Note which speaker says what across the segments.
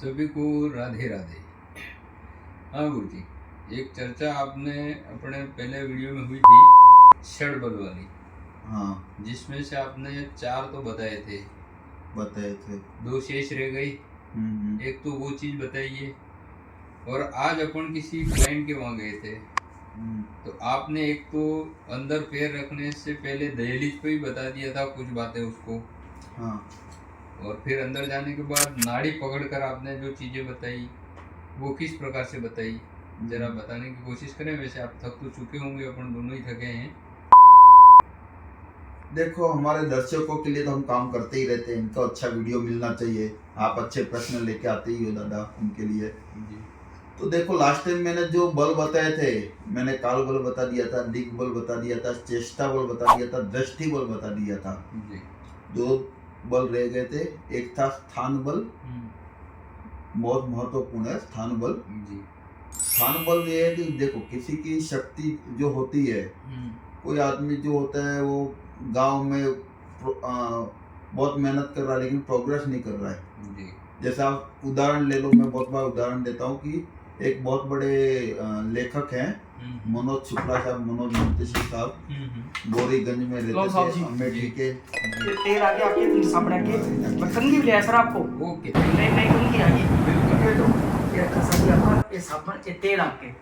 Speaker 1: सभी को राधे राधे। हाँ गुरु जी, एक चर्चा आपने अपने पहले वीडियो में हुई थी षड बल वाली।
Speaker 2: हाँ,
Speaker 1: जिसमें से आपने 4 तो बताए थे, 2 शेष रह गई। एक तो वो चीज बताइए। और आज अपन किसी क्लाइंट के वहाँ गए थे, तो आपने एक तो अंदर पैर रखने से पहले दहलीज पे ही बता दिया था कुछ बातें उसको।
Speaker 2: हाँ,
Speaker 1: और फिर अंदर जाने के बाद नाड़ी पकड़कर आपने जो चीजें बताई वो किस प्रकार से बताई, जरा बताने की कोशिश करें। वैसे आप थक तो चुके होंगे, अपन दोनों ही थके हैं।
Speaker 2: देखो हमारे दर्शकों के लिए तो हम काम करते ही रहते हैं, इनको अच्छा वीडियो मिलना चाहिए। आप अच्छे प्रश्न लेके आते ही हो दादा उनके लिए।
Speaker 1: जी
Speaker 2: तो देखो लास्ट टाइम मैंने जो बल बताए थे, मैंने काल बल बता दिया था, दिग बल बता दिया था, चेष्टा बल बता दिया था, दृष्टि बल बता दिया था।
Speaker 1: जी
Speaker 2: 2 बल रह गए थे। एक था स्थान बल, बहुत महत्वपूर्ण है स्थान बल।
Speaker 1: जी
Speaker 2: स्थान बल ये है कि देखो किसी की शक्ति जो होती है, कोई आदमी जो होता है वो गांव में बहुत मेहनत कर रहा है लेकिन प्रोग्रेस नहीं कर रहा है।
Speaker 1: जी
Speaker 2: जैसा आप उदाहरण ले लो, मैं बहुत बार उदाहरण देता हूँ कि एक बहुत बड़े लेखक हैं मनोज शुक्ला साहब, मनोज मुंतशिर साहब, गोरीगंज में रहते थे, अमेठी के।
Speaker 3: तेल आ गया आपके सामने के, मैं कंघी भी लिया सर आपको।
Speaker 1: ओके,
Speaker 3: नहीं कंघी आ गई। ये खसा आपका, ये साबुन, ये तेल आपके।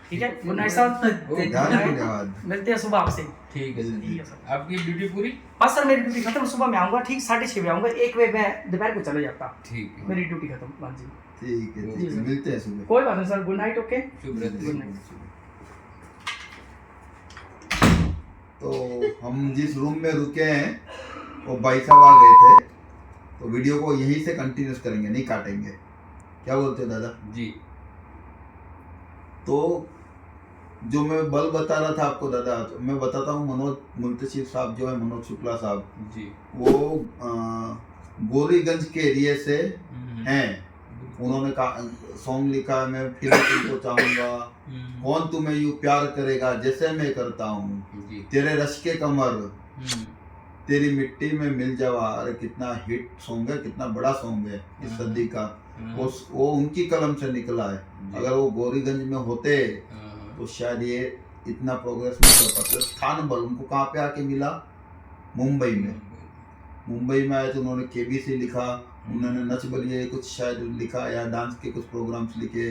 Speaker 3: ठीक है, गुड नाइट सर।
Speaker 2: धन्यवाद।
Speaker 3: मिलते हैं सुबह आपसे।
Speaker 1: ठीक है सर। आपकी ड्यूटी पूरी?
Speaker 3: बस सर मेरी ड्यूटी खत्म, सुबह में आऊँगा ठीक 6:30 बजे आऊँगा, 1 बजे मैं दोपहर को चले जाता।
Speaker 1: ठीक है,
Speaker 3: मेरी ड्यूटी खत्म। हाँ जी
Speaker 2: ठीक है,
Speaker 3: जी सर।
Speaker 2: मिलते हैं सुबह।
Speaker 3: कोई बात नहीं सर, गुड नाइट। ओके,
Speaker 1: शुभ रात्रि।
Speaker 3: Good night.
Speaker 2: तो हम जिस रूम में रुके हैं वो भाई साहब आ गए थे, तो वीडियो को यहीं से कंटिन्यूस करेंगे, नहीं काटेंगे। क्या बोलते हो दादा?
Speaker 1: जी।
Speaker 2: तो जो मैं बल बता रहा था आपको दादा, तो मैं बताता हूँ। मनोज मुंतशिर साहब जो है, मनोज शुक्ला साहब
Speaker 1: जी,
Speaker 2: वो गोरीगंज के एरिया से हैं। उन्होंने सॉन्ग लिखा है, मैं फिर तुमको चाहूंगा, कौन तुम्हें यूं प्यार करेगा जैसे मैं करता हूँ, तेरे रश के कमर, तेरी मिट्टी में मिल जावा। अरे कितना हिट सॉन्ग है, कितना बड़ा सॉन्ग है इस सदी का। वो उनकी कलम से निकला है। अगर वो गोरीगंज में होते तो शायद ये इतना प्रोग्रेस नहीं कर पाते। स्थान बल उनको कहाँ पे आके मिला? मुंबई में। मुंबई में आए तो उन्होंने केबीसी लिखा, उन्होंने नच बलिए कुछ शायद लिखा या डांस के कुछ प्रोग्राम्स लिखे।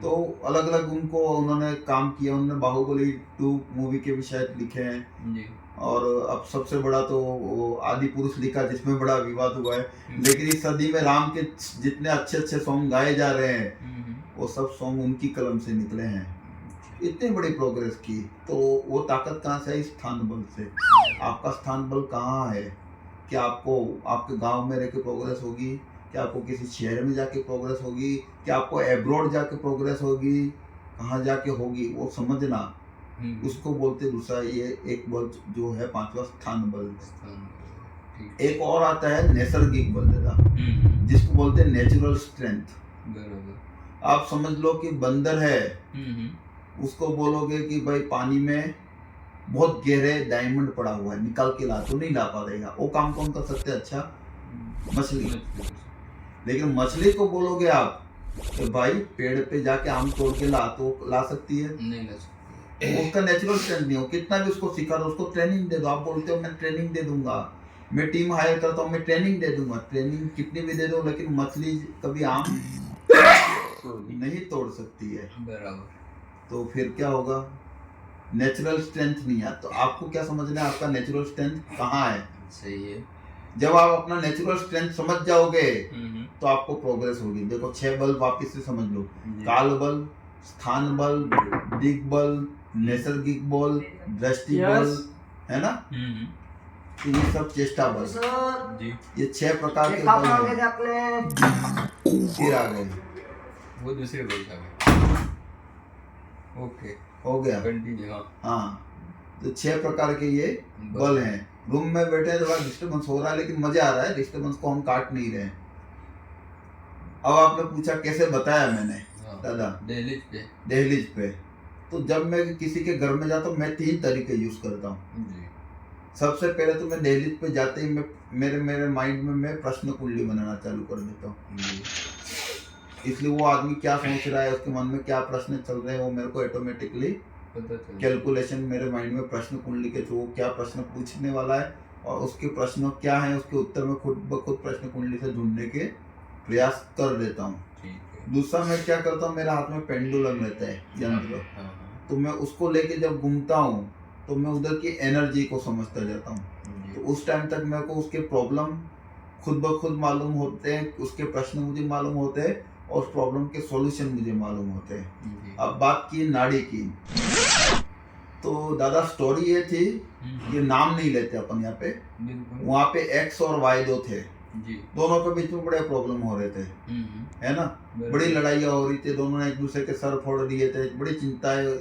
Speaker 2: तो अलग अलग उनको उन्होंने काम किया। उन्होंने बाहुबली 2 मूवी के भी शायद लिखे हैं। और अब सबसे बड़ा तो आदि पुरुष लिखा, जिसमें बड़ा विवाद हुआ है। लेकिन इस सदी में राम के जितने अच्छे अच्छे सॉन्ग गाए जा रहे हैं वो सब सॉन्ग उनकी कलम से निकले हैं। इतनी बड़ी प्रोग्रेस की, तो वो ताकत कहाँ से आई? स्थान बल से। आपका स्थान बल कहाँ है? क्या आपको आपके गांव में रह के प्रोग्रेस होगी? क्या आपको किसी शहर में जाके प्रोग्रेस होगी? क्या आपको एब्रॉड जाके प्रोग्रेस होगी? कहाँ जाके होगी वो समझना, उसको बोलते दूसरा ये एक बल जो है 5वां स्थान बल। एक और आता है नैसर्गिक बल दादा, जिसको बोलते हैं नेचुरल स्ट्रेंथ। आप समझ लो कि बंदर है, उसको बोलोगे कि भाई पानी में बहुत गहरे डायमंड पड़ा हुआ है, निकाल के ला, तो नहीं ला पाएगा। वो काम कौन कर सकते हैं? अच्छा, मछली। लेकिन मछली को बोलोगे आप कि भाई पेड़ पे जाके आम तोड़ के ला, तो ला सकती है? नहीं ला सकती। उसका नेचुरल स्ट्रेंथ नहीं हो, कितना भी उसको सिखा दो, उसको ट्रेनिंग दे दो। आप बोलते हो मैं ट्रेनिंग दे दूंगा, मैं टीम हायर करता हूँ, मैं ट्रेनिंग दे दूंगा। ट्रेनिंग कितनी भी दे दो, लेकिन मछली कभी आम नहीं तोड़ सकती है। बराबर। तो फिर क्या होगा? नेचुरल स्ट्रेंथ नहीं है। तो आपको क्या समझना है, आपका नेचुरल स्ट्रेंथ कहाँ है? सही है। जब आप अपना नेचुरल स्ट्रेंथ समझ जाओगे तो आपको प्रोग्रेस होगी। देखो 6 बल वापिस से समझ लो। काल बल, स्थान बल, दिग बल, नैसर्गिक बल, दृष्टि बल, है ना? तो ये सब चेष्टा बल, ये 6 प्रकार के बल हैं। फिर आ गए
Speaker 1: वो दूसरे बल का। ओके,
Speaker 2: हो गया।
Speaker 1: कंटिन्यू।
Speaker 2: हाँ, तो 6 प्रकार के ये बल हैं। रूम में बैठे हैं, थोड़ा डिस्टर्बेंस हो रहा है, लेकिन मजा आ रहा है। डिस्टर्बेंस को हम काट नहीं रहे। अब आपने पूछा कैसे बताया मैंने दादा? दहलीज पे। तो जब मैं किसी के घर में जाता हूँ, मैं 3 तरीके यूज करता हूँ। सबसे पहले तो मैं दहलीज पे जाते ही मेरे माइंड में मैं प्रश्न कुंडली बनाना चालू कर देता हूँ। इसलिए वो आदमी क्या सोच रहा है, उसके मन में क्या प्रश्न चल रहे हैं, वो मेरे को ऑटोमेटिकली कैलकुलेशन मेरे माइंड में प्रश्न कुंडली के थ्रू क्या प्रश्न पूछने वाला है और उसके प्रश्न क्या है, उसके उत्तर में खुद ब खुद प्रश्न कुंडली से ढूंढने के प्रयास कर देता हूँ। दूसरा मैं क्या करता हूँ, मेरे हाथ में पेंडुलम रहता है यंत्र, तो मैं उसको लेके जब घूमता हूँ तो मैं उधर की एनर्जी को समझता जाता हूँ। तो उस टाइम तक मेरे को उसके प्रॉब्लम खुद ब खुद मालूम होते हैं, उसके प्रश्न मुझे मालूम होते हैं और उस प्रॉब्लम के सॉल्यूशन मुझे मालूम होते हैं। अब बात की नाड़ी की, तो दादा स्टोरी ये थी, ये नाम नहीं लेते अपन यहाँ पे, वहाँ पे एक्स और वाई दो थे जी। दोनों के बीच में बड़े प्रॉब्लम हो रहे थे, है ना, बड़ी लड़ाइयाँ हो रही थी, दोनों ने एक दूसरे के सर फोड़ दिए थे, बड़ी चिंताएं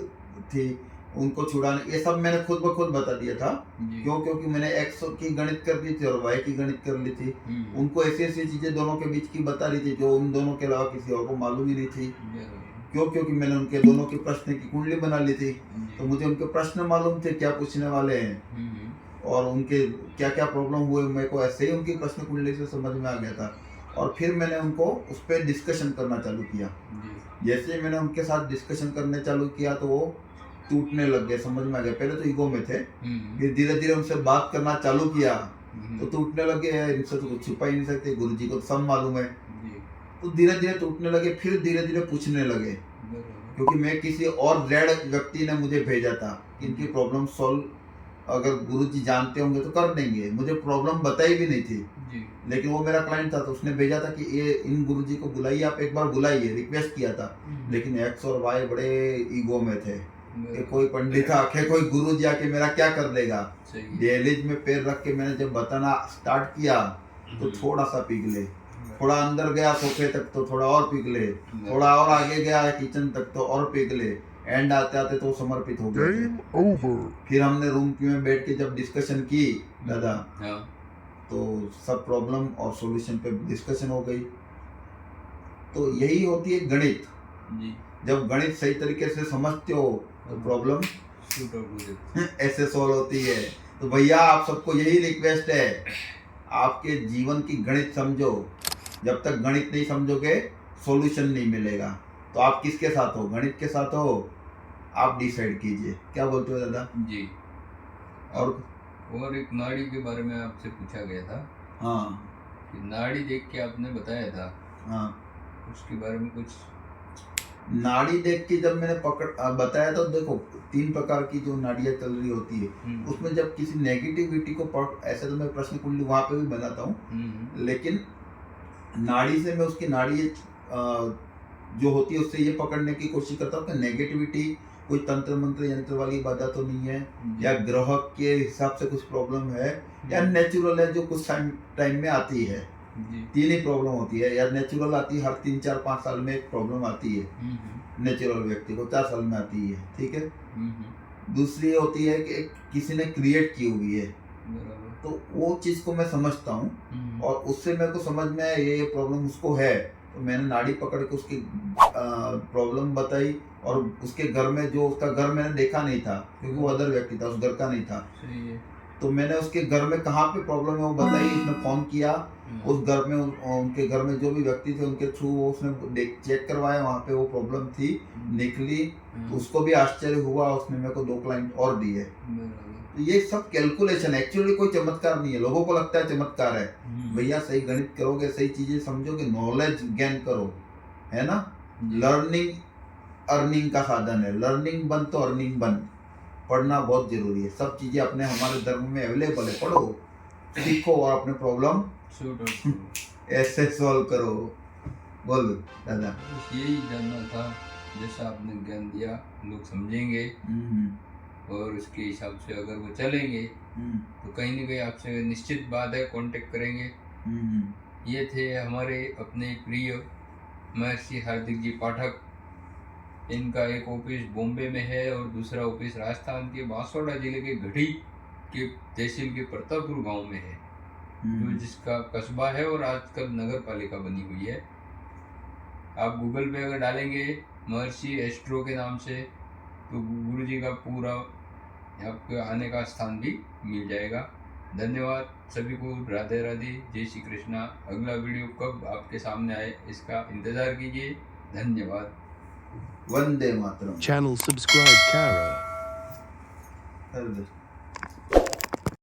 Speaker 2: थी उनको छुड़ाने। ये सब मैंने खुद ब खुद बता दिया था, क्यों? क्योंकि मैंने एक्स की गणित कर ली थी और वाई की गणित कर ली थी। उनको ऐसी ऐसी चीजें दोनों के बीच की बता रही थी जो उन दोनों के अलावा किसी और को मालूम ही नहीं थी। क्यों? क्योंकि मैंने उनके दोनों के प्रश्न की कुंडली बना ली थी, तो मुझे उनके प्रश्न मालूम थे क्या पूछने वाले हैं और उनके क्या क्या प्रॉब्लम हुए, मेरे को ऐसे ही उनकी प्रश्न कुंडली से समझ में आ गया था। और फिर मैंने उनको उस पर डिस्कशन करना चालू किया। जैसे मैंने उनके साथ डिस्कशन करने चालू किया तो वो टूटने लग गए, समझ में आ गया। पहले तो ईगो में थे, फिर धीरे धीरे उनसे बात करना चालू किया तो टूटने लगे। इनसे तो कुछ छुपा ही नहीं सकते, गुरु जी को तो सब मालूम है। तो धीरे धीरे टूटने लगे, फिर धीरे धीरे पूछने लगे, क्योंकि मैं किसी और रेड व्यक्ति ने मुझे भेजा था कि इनकी प्रॉब्लम सॉल्व अगर गुरुजी जानते होंगे तो कर देंगे। मुझे प्रॉब्लम बताई भी नहीं थी जी। लेकिन वो मेरा क्लाइंट था तो उसने भेजा था कि ये इन गुरुजी को बुलाइए, आप एक बार बुलाइए, रिक्वेस्ट किया था। लेकिन एक्स और वाई बड़े ईगो में थे कि कोई पंडित आके, कोई गुरुजी आके मेरा क्या कर देगा। दहलीज में पैर रख के मैंने जब बताना स्टार्ट किया तो थोड़ा सा पिघले, थोड़ा अंदर गया सोफे तक तो थोड़ा और पिघले, थोड़ा और आगे गया किचन तक तो और पिघले, एंड आते आते तो समर्पित हो गए। फिर हमने रूम में बैठ के जब डिस्कशन की दादा, तो सब प्रॉब्लम और सॉल्यूशन पे डिस्कशन हो गई। तो यही होती है गणित जी। जब गणित सही तरीके से समझते हो तो प्रॉब्लम ऐसे सॉल्व होती है। तो भैया आप सबको यही रिक्वेस्ट है, आपके जीवन की गणित समझो। जब तक गणित नहीं समझोगे सॉल्यूशन नहीं मिलेगा। तो आप किसके साथ हो, गणित के साथ हो? आप डिसाइड कीजिए। क्या बोलते हो दादा जी?
Speaker 1: और एक नाड़ी के बारे में आपसे पूछा गया था।
Speaker 2: हाँ,
Speaker 1: कि नाड़ी देख के आपने बताया था। हाँ, उसके बारे में कुछ?
Speaker 2: नाड़ी देख के जब मैंने बताया तो देखो 3 प्रकार की जो नाड़ियाँ चल रही होती है, उसमें जब किसी नेगेटिविटी को ऐसे तो मैं प्रश्न कुंडली वहाँ पे भी बनाता हूँ, लेकिन नाड़ी से मैं उसकी नाड़ी जो होती है उससे ये पकड़ने की कोशिश करता हूँ कि नेगेटिविटी कोई तंत्र मंत्र यंत्र वाली बाधा तो नहीं है, या ग्रह के हिसाब से कुछ प्रॉब्लम है, या नेचुरल है जो कुछ टाइम में आती है। 3 ही प्रॉब्लम होती है, या नेचुरल आती है हर 3, 4, 5 साल में एक प्रॉब्लम आती है, नेचुरल व्यक्ति को 4 साल में आती है, ठीक है। दूसरी होती है कि किसी ने क्रिएट की हुई है, तो वो चीज को मैं समझता हूँ और उससे मेरे को समझ में आया ये प्रॉब्लम उसको है, तो मैंने नाड़ी पकड़ के उसकी प्रॉब्लम बताई। और उसके घर में जो उसका घर मैंने देखा नहीं था क्योंकि वो अदर व्यक्ति था, उस घर का नहीं था। तो मैंने उसके घर में कहाँ पे प्रॉब्लम है वो बताई, उसने फोन किया, उस घर में उनके घर में जो भी व्यक्ति थे उनके थ्रू वो उसने चेक करवाया, वहाँ पे वो प्रॉब्लम थी, निकली। तो उसको भी आश्चर्य हुआ, उसने मेरे को 2 क्लाइंट और दिए। तो ये सब कैलकुलेशन, एक्चुअली कोई चमत्कार नहीं है। लोगों को लगता है चमत्कार है, भैया सही गणित करोगे, सही चीजें समझोगे, नॉलेज गेन करो, है ना। लर्निंग अर्निंग का साधन है, लर्निंग बन तो अर्निंग बन। पढ़ना बहुत जरूरी है, सब चीजें अपने हमारे धर्म में अवेलेबल है, पढ़ो, सीखो और अपने प्रॉब्लम ऐसे सॉल्व करो। बोल दादा।
Speaker 1: यही जानना था, जैसा आपने ज्ञान दिया लोग समझेंगे और उसके हिसाब से अगर वो चलेंगे तो कहीं ना कहीं आपसे निश्चित बात है कांटेक्ट करेंगे। ये थे हमारे अपने प्रिय महर्षि हार्दिक जी पाठक। इनका एक ऑफिस बॉम्बे में है और दूसरा ऑफिस राजस्थान के बांसवाड़ा जिले के गढ़ी के तहसील के प्रतापपुर गांव में है, जो जिसका कस्बा है और आजकल नगर पालिका बनी हुई है। आप गूगल पे अगर डालेंगे महर्षि एस्ट्रो के नाम से तो गुरुजी का पूरा आपके आने का स्थान भी मिल जाएगा। धन्यवाद सभी को। राधे राधे, जय श्री कृष्णा। अगला वीडियो कब आपके सामने आए इसका इंतजार कीजिए। धन्यवाद।
Speaker 2: Vande Mataram.
Speaker 4: Channel subscribe Kara.
Speaker 2: कर दे।